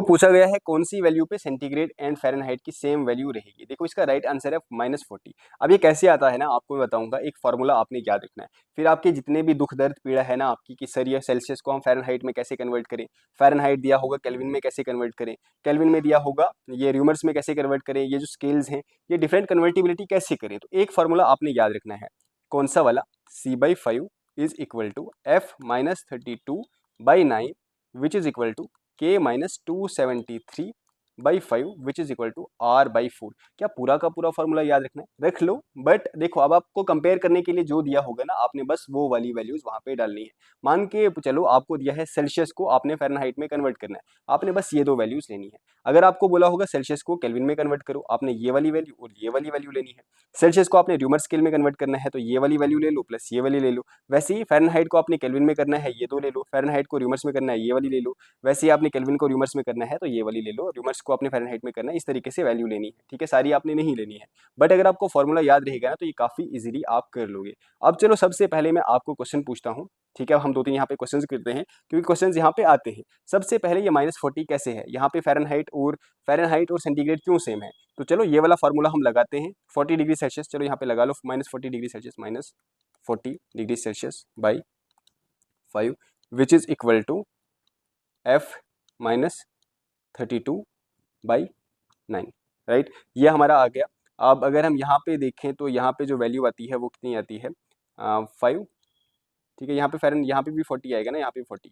पूछा गया है कौन सी वैल्यू पे सेंटीग्रेड एंड फ़ारेनहाइट की सेम वैल्यू रहेगी। देखो इसका राइट आंसर है -40। अब ये कैसे आता है ना, आपको मैं बताऊंगा, एक फॉर्मूला आपने याद रखना है। फिर आपके जितने भी दुख दर्द पीड़ा है ना आपकी, कि सर ये सेल्सियस को हम फ़ारेनहाइट में कैसे कन्वर्ट करें, फ़ारेनहाइट दिया होगा केल्विन में कैसे कन्वर्ट करें, केल्विन में दिया होगा ये र्यूमर्स में कैसे कन्वर्ट करें, ये जो स्केल्स हैं ये डिफरेंट कन्वर्टिबिलिटी कैसे करें। तो एक फॉर्मूला आपने याद रखना है, कौन सा वाला, C/5 is equal to F-32/9 which is equal to K-273/5 which is equal to R/4। क्या पूरा का पूरा फॉर्मूला याद रखना है, रख लो। बट देखो अब आपको कंपेयर करने के लिए जो दिया होगा ना, आपने बस वो वाली वैल्यूज वहां पे डालनी है। मान के चलो आपको दिया है सेल्सियस को आपने फ़ारेनहाइट में कन्वर्ट करना है, आपने बस ये दो वैल्यूज लेनी है। अगर आपको बोला होगा सेल्सियस को केल्विन में कन्वर्ट करो, आपने ये वाली वैल्यू और ये वाली वैल्यू लेनी है। सेल्सियस को आपने र्यूमर स्केल में कन्वर्ट करना है, तो ये वाली वैल्यू ले लो प्लस ये वाली ले लो। वैसे ही फ़ारेनहाइट को आपने केल्विन में करना है, ये दो ले लो। फ़ारेनहाइट को र्यूमर्स में करना है, ये वाली ले लो। वैसे ही आपने केल्विन को र्यूमर्स में करना है, तो ये वाली ले लो। र्यूमर्स को आपने फ़ारेनहाइट में करना है, इस तरीके से वैल्यू लेनी है। ठीक है, सारी आपने नहीं लेनी है, बट अगर आपको फॉर्मूला याद रहेगा ना, तो ये काफ़ी इजीली आप कर लोगे। अब चलो सबसे पहले मैं आपको क्वेश्चन पूछता हूँ। ठीक है, अब हम दो तीन यहाँ पे क्वेश्चंस करते हैं, क्योंकि क्वेश्चंस यहाँ पे आते हैं। सबसे पहले ये -40 कैसे है, यहाँ पे फ़ारेनहाइट और सेंटीग्रेड क्यों सेम है। तो चलो ये वाला फॉर्मूला हम लगाते हैं, 40 डिग्री सेल्सियस, चलो यहाँ पे लगा लो, -40 degree Celsius, -40 degree Celsius by 5 which is equal to F-32/9, right. ये हमारा आ गया। अब अगर हम यहाँ पे देखें, तो यहाँ पे जो वैल्यू आती है वो कितनी आती है, 5 ठीक है। यहाँ पे यहाँ पे भी 40 आएगा ना, यहाँ पे 40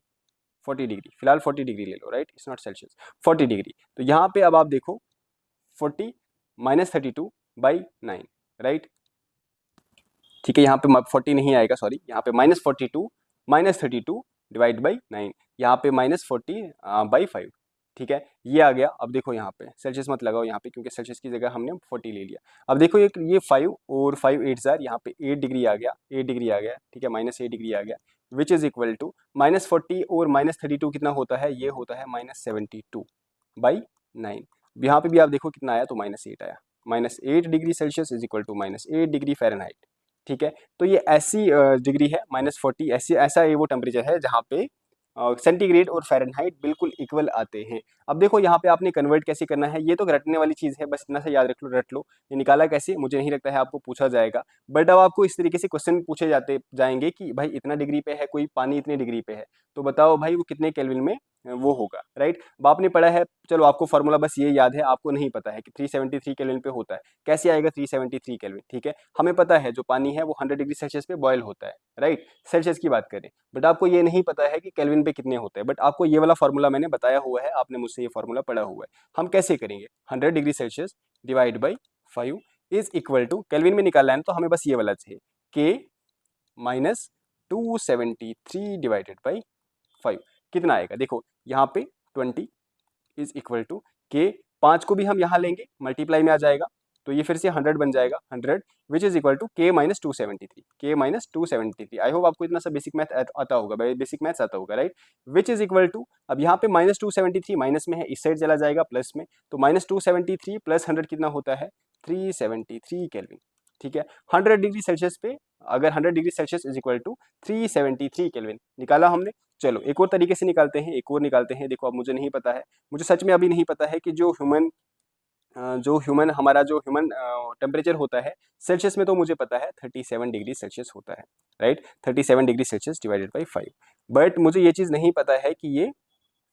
डिग्री, फिलहाल 40 डिग्री ले लो, right, it's not Celsius, 40 degree. तो यहाँ पे अब आप देखो 40 माइनस 32/9, राइट, ठीक है। यहाँ पे 40 नहीं आएगा, सॉरी, यहाँ पे -42 माइनस 32 डिवाइड बाई 9, यहाँ पे -40/5, ठीक है, ये आ गया। अब देखो यहाँ पे सेल्सियस मत लगाओ यहाँ पे, क्योंकि सेल्सियस की जगह हमने 40 ले लिया। अब देखो ये 5 और 5 8 जार, यहाँ पे 8 डिग्री आ गया, 8 डिग्री आ गया, ठीक है, -8 डिग्री आ गया, विच इज इक्वल टू -40 और -32 कितना होता है, ये होता है -72/9। यहाँ पे भी आप देखो कितना आया, तो -8 आया, -8 degree Celsius is equal to -8 degree Fahrenheit, ठीक है। तो ये ऐसी डिग्री है -40, ऐसा ये वो टेम्परेचर है जहाँ पे सेंटीग्रेड और फ़ारेनहाइट बिल्कुल इक्वल आते हैं। अब देखो यहाँ पे आपने कन्वर्ट कैसे करना है, ये तो रटने वाली चीज़ है, बस इतना सा याद रट लो। ये निकाला कैसे, मुझे नहीं लगता है आपको पूछा जाएगा, बट अब आपको इस तरीके से क्वेश्चन पूछे जाएंगे कि भाई इतना डिग्री पे है कोई, पानी इतने डिग्री पे है, तो बताओ भाई वो कितने केल्विन में वो होगा, राइट। अब आपने पढ़ा है, चलो आपको फार्मूला बस ये याद है, आपको नहीं पता है कि 373 केल्विन पे होता है, कैसे आएगा 373 केल्विन, ठीक है। हमें पता है जो पानी है वो 100 डिग्री सेल्सियस पे बॉयल होता है, राइट, सेल्सियस की बात करें, बट आपको ये नहीं पता है कि केल्विन पे कितने होते हैं। बट आपको ये वाला फार्मूला मैंने बताया हुआ है, आपने मुझसे ये फार्मूला पढ़ा हुआ है। हम कैसे करेंगे, 100 degree Celsius divide by 5 is equal to, Kelvin में निकालना है तो हमें बस ये वाला चाहिए, के माइनस 273 डिवाइडेड बाई 5, कितना आएगा, देखो यहाँ पे 20 इज इक्वल टू के, 5 को भी हम यहाँ लेंगे, मल्टीप्लाई में आ जाएगा, तो ये फिर से 100 बन जाएगा, 100 विच is equal to K minus 273, के माइनस 273। आई होप आपको इतना सा बेसिक मैथ आता होगा, बेसिक मैथ्स आता होगा, right, which is equal to, अब यहाँ पे -273 माइनस में है, इस साइड चला जाएगा प्लस में, तो -273 प्लस 100 कितना होता है, 373 केल्विन, ठीक है। 100 डिग्री सेल्सियस पे अगर 100 degree Celsius is equal to 373 Kelvin निकाला हमने। चलो एक और तरीके से निकालते हैं, एक और निकालते हैं। देखो अब मुझे नहीं पता है, मुझे सच में अभी नहीं पता है कि हमारा जो ह्यूमन टेम्परेचर होता है सेल्सियस में, तो मुझे पता है 37 डिग्री सेल्सियस होता है, right, 37 degree Celsius divided by 5, but मुझे ये चीज़ नहीं पता है कि ये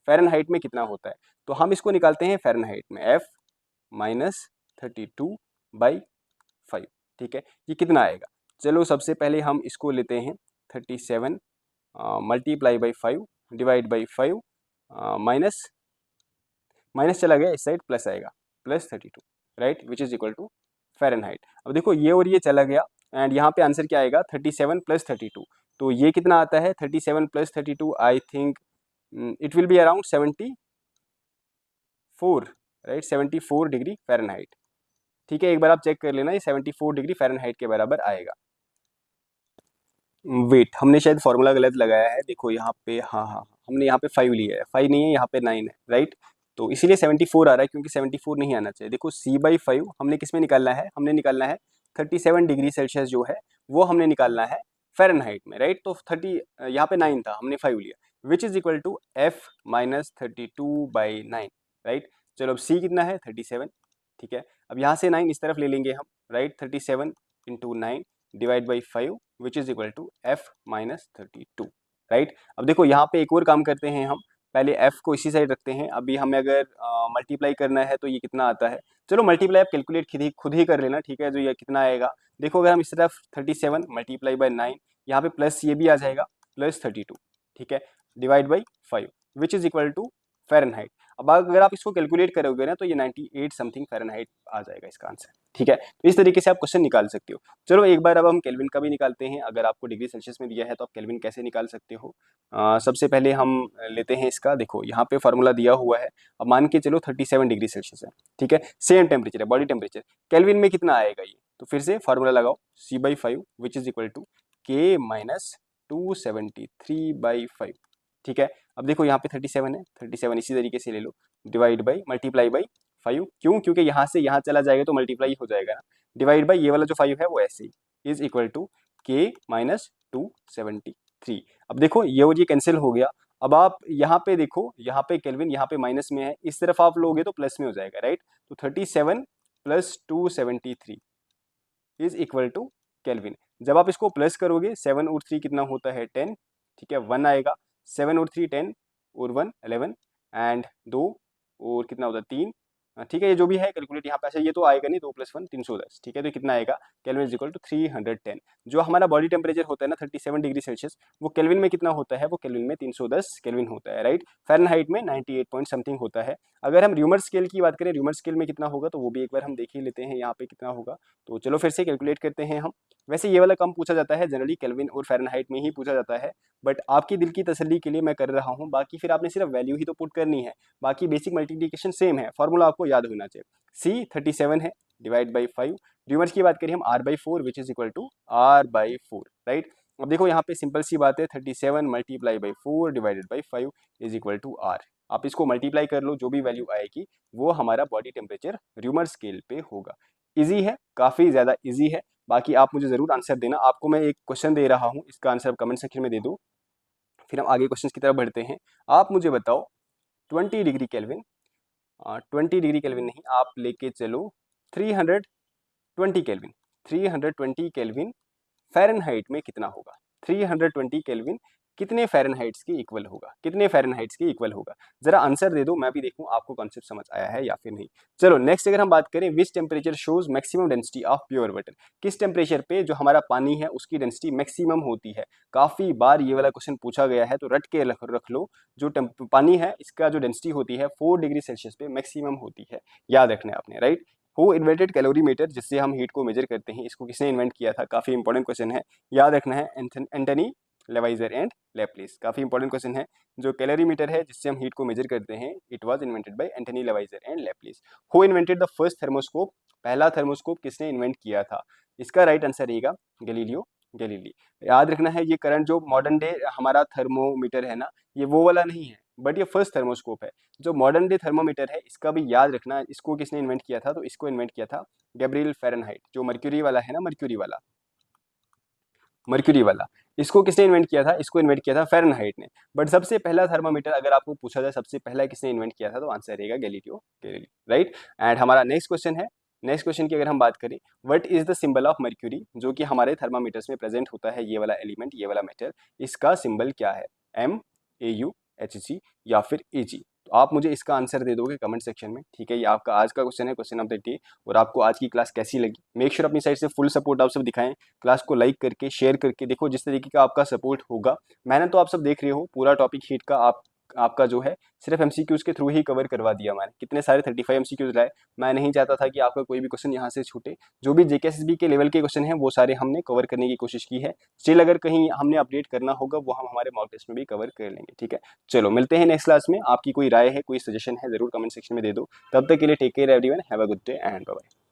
फ़ारेनहाइट में कितना होता है। तो हम इसको निकालते हैं फ़ारेनहाइट में, F माइनस 32/5, ठीक है, ये कितना आएगा। चलो सबसे पहले हम इसको लेते हैं 37 multiply by 5 divide by 5, minus minus चला गया, इस साइड प्लस आएगा, +32, right, which is equal to Fahrenheit. अब देखो ये और ये चला गया, एंड यहाँ पे आंसर क्या आएगा, 37 + 32, तो ये कितना आता है 37 + 32, I think it will be around 74, right, 74 degree Fahrenheit, ठीक है। एक बार आप चेक कर लेना, ये 74 डिग्री फ़ारेनहाइट के बराबर आएगा। वेट, हमने शायद फॉर्मूला गलत लगाया है, देखो यहाँ पे, हाँ हाँ हाँ, हमने यहाँ पे 5 लिया है, 5 नहीं है, यहाँ पे 9 है, राइट, तो इसीलिए 74 आ रहा है, क्योंकि 74 नहीं आना चाहिए। देखो C/5 हमने किस में निकालना है, हमने निकालना है 37 डिग्री सेल्सियस जो है वो हमने निकालना है फ़ारेनहाइट में, राइट, तो 30, यहाँ पे 9 था, हमने 5 लिया, which is equal to F minus 32/9, right. चलो अब C कितना है 37, ठीक है, अब यहाँ से 9 इस तरफ ले लेंगे हम, right, 37 × 9 divide by 5 which is equal to F minus 32, right. अब देखो यहाँ पे एक और काम करते हैं हम, पहले F को इसी साइड रखते हैं, अभी हमें अगर मल्टीप्लाई करना है तो ये कितना आता है, चलो मल्टीप्लाई आप कैलकुलेट खुद ही कर लेना, ठीक है, जो ये कितना आएगा। देखो अगर हम इस तरफ 37 मल्टीप्लाई बाई 9, यहाँ पे प्लस ये भी आ जाएगा, +32, ठीक है, divide by 5 which is equal to Fahrenheit. अब अगर आप इसको कैलकुलेट करोगे ना तो ये 98 समथिंग फ़ारेनहाइट आ जाएगा इसका आंसर, ठीक है। तो इस तरीके से आप क्वेश्चन निकाल सकते हो। चलो एक बार अब हम केल्विन का भी निकालते हैं, अगर आपको डिग्री सेल्सियस में दिया है तो आप केल्विन कैसे निकाल सकते हो। सबसे पहले हम लेते हैं इसका, देखो यहाँ पे फार्मूला दिया हुआ है, अब मान के चलो 37 डिग्री सेल्सियस है, ठीक है, सेम टेम्परेचर है, बॉडी टेम्परेचर, केल्विन में कितना आएगा ये, तो फिर से फार्मूला लगाओ, C/5 which is equal to K minus 273/5, ठीक है। अब देखो यहाँ पे 37 है, 37 इसी तरीके से ले लो, डिवाइड बाई मल्टीप्लाई बाई 5, क्यों, क्योंकि यहाँ से यहाँ चला जाएगा तो मल्टीप्लाई हो जाएगा ना, डिवाइड बाई ये वाला जो 5 है वो ऐसे ही, is equal to K minus 273। अब देखो ये और ये कैंसिल हो गया, अब आप यहाँ पे देखो, यहाँ पे केल्विन, यहाँ पे माइनस में है, इस तरफ आप लोगे तो प्लस में हो जाएगा, राइट, तो 37 + 273 इज इक्वल टू केल्विन। जब आप इसको प्लस करोगे 7 और 3 कितना होता है 10, ठीक है, 1 आएगा, 7 और 3 10 और 1 11, एंड 2 और कितना होता है 3 ठीक है, ये जो भी है कैलकुलेट यहाँ पे, अच्छा ये तो आएगा नहीं, 2+1 310, ठीक है, तो कितना आएगा, केल्विन इज इक्वल टू 310। जो हमारा बॉडी टेम्परेचर होता है ना 37 डिग्री सेल्सियस, वो केल्विन में कितना होता है, वो केल्विन में 310 केल्विन होता है, राइट। फ़ारेनहाइट में 98 पॉइंट समथिंग होता है। अगर हम र्यूमर स्केल की बात करें, र्यूमर स्केल में कितना होगा, तो वो भी एक बार हम देख ही लेते हैं यहाँ पे कितना होगा। तो चलो फिर से कैलकुलेट करते हैं हम। वैसे ये वाला कम पूछा जाता है, जनरली केल्विन और फ़ारेनहाइट में ही पूछा जाता है, बट आपकी दिल की तसल्ली के लिए मैं कर रहा हूँ। बाकी फिर आपने सिर्फ वैल्यू ही तो पुट करनी है, बाकी बेसिक मल्टीप्लिकेशन सेम है, फॉर्मूला आपको याद होना चाहिए। सी 37 है, डिवाइड बाई 5। र्यूमर्स की बात करें हम, r/4 which is equal to r/4, right. अब देखो यहाँ पे सिंपल सी बात है, 37 multiply by 4 divided by 5 is equal to r। आप इसको मल्टीप्लाई कर लो, जो भी वैल्यू आएगी वो हमारा बॉडी टेम्परेचर र्यूमर स्केल पे होगा। इजी है, काफ़ी ज़्यादा इजी है। बाकी आप मुझे ज़रूर आंसर देना। आपको मैं एक क्वेश्चन दे रहा हूँ, इसका आंसर आप कमेंट सेक्शन में दे दो, फिर हम आगे क्वेश्चन की तरफ बढ़ते हैं। आप मुझे बताओ 20 डिग्री केल्विन, 20 डिग्री केल्विन नहीं, आप लेके चलो 320 केल्विन, 320 केल्विन फ़ारेनहाइट में कितना होगा, 320 केल्विन कितने फ़ारेनहाइट्स के इक्वल होगा, कितने फ़ारेनहाइट्स के इक्वल होगा। जरा आंसर दे दो, मैं भी देखूं आपको कॉन्सेप्ट समझ आया है या फिर नहीं। चलो नेक्स्ट अगर हम बात करें, which temperature shows maximum density of pure water, किस टेम्परेचर पे जो हमारा पानी है उसकी डेंसिटी मैक्सिमम होती है। काफी बार ये वाला क्वेश्चन पूछा गया है, तो रट के रख लो, जो पानी है इसका जो डेंसिटी होती है 4 डिग्री सेल्सियस पे मैक्सिमम होती है, याद रखना है आपने, राइट। हु इन्वेंटेड कैलोरीमीटर, जिससे हम हीट को मेजर करते हैं, इसको किसने इन्वेंट किया था, काफी इंपॉर्टेंट क्वेश्चन है, याद रखना है, एंटनी लेवाइजर एंड लेप्लिस, काफी इंपॉर्टेंट क्वेश्चन है। जो कैलोरीमीटर है जिससे हम हीट को मेजर करते हैं, it was invented by Antoine Lavoisier and Laplace. Who invented the first thermoscope, पहला थर्मोस्कोप किसने इन्वेंट किया था, इसका राइट आंसर रहेगा गैलीलियो गैलीली। याद रखना है, ये करंट जो मॉडर्न डे हमारा थर्मोमीटर है ना, ये वो वाला नहीं है, बट ये फर्स्ट थर्मोस्कोप है। जो मॉडर्न डे थर्मोमीटर है, इसका भी याद रखना, इसको किसने इन्वेंट किया था, तो इसको इन्वेंट किया था गैब्रिएल फ़ारेनहाइट। जो मर्क्यूरी वाला है ना, मर्क्यूरी वाला, मर्क्यूरी वाला, इसको किसने इन्वेंट किया था, इसको इन्वेंट किया था फ़ारेनहाइट ने। बट सबसे पहला थर्मामीटर अगर आपको पूछा जाए सबसे पहला किसने इन्वेंट किया था, तो आंसर रहेगा गैलीलियो गैलीली, राइट। एंड हमारा नेक्स्ट क्वेश्चन है, नेक्स्ट क्वेश्चन की अगर हम बात करें, what is the symbol of mercury, जो कि हमारे थर्मामीटर्स में प्रेजेंट होता है, ये वाला एलिमेंट, ये वाला मेटल, इसका सिंबल क्या है, MAU, HG या फिर AG। तो आप मुझे इसका आंसर दे दोगे कमेंट सेक्शन में, ठीक है। ये आपका आज का क्वेश्चन है, क्वेश्चन ऑफ द डे। और आपको आज की क्लास कैसी लगी, मेक श्योर अपनी साइड से फुल सपोर्ट आप सब दिखाएं, क्लास को लाइक करके शेयर करके। देखो जिस तरीके का आपका सपोर्ट होगा, मेहनत तो आप सब देख रहे हो, पूरा टॉपिक हीट का आपका जो है सिर्फ MCQs के थ्रू ही कवर करवा दिया मैंने, कितने सारे 35 MCQs लाए। मैं नहीं चाहता था कि आपका कोई भी क्वेश्चन यहाँ से छूटे, जो भी JKSSB के लेवल के क्वेश्चन हैं वो सारे हमने कवर करने की कोशिश की है। स्टिल अगर कहीं हमने अपडेट करना होगा, वो हम हमारे मॉक टेस्ट में भी कवर कर लेंगे, ठीक है। चलो मिलते हैं नेक्स्ट क्लास में। आपकी कोई राय है, कोई सजेशन है, जरूर कमेंट सेक्शन में दे दो। तब तक के लिए take care everyone, have a good day and bye bye.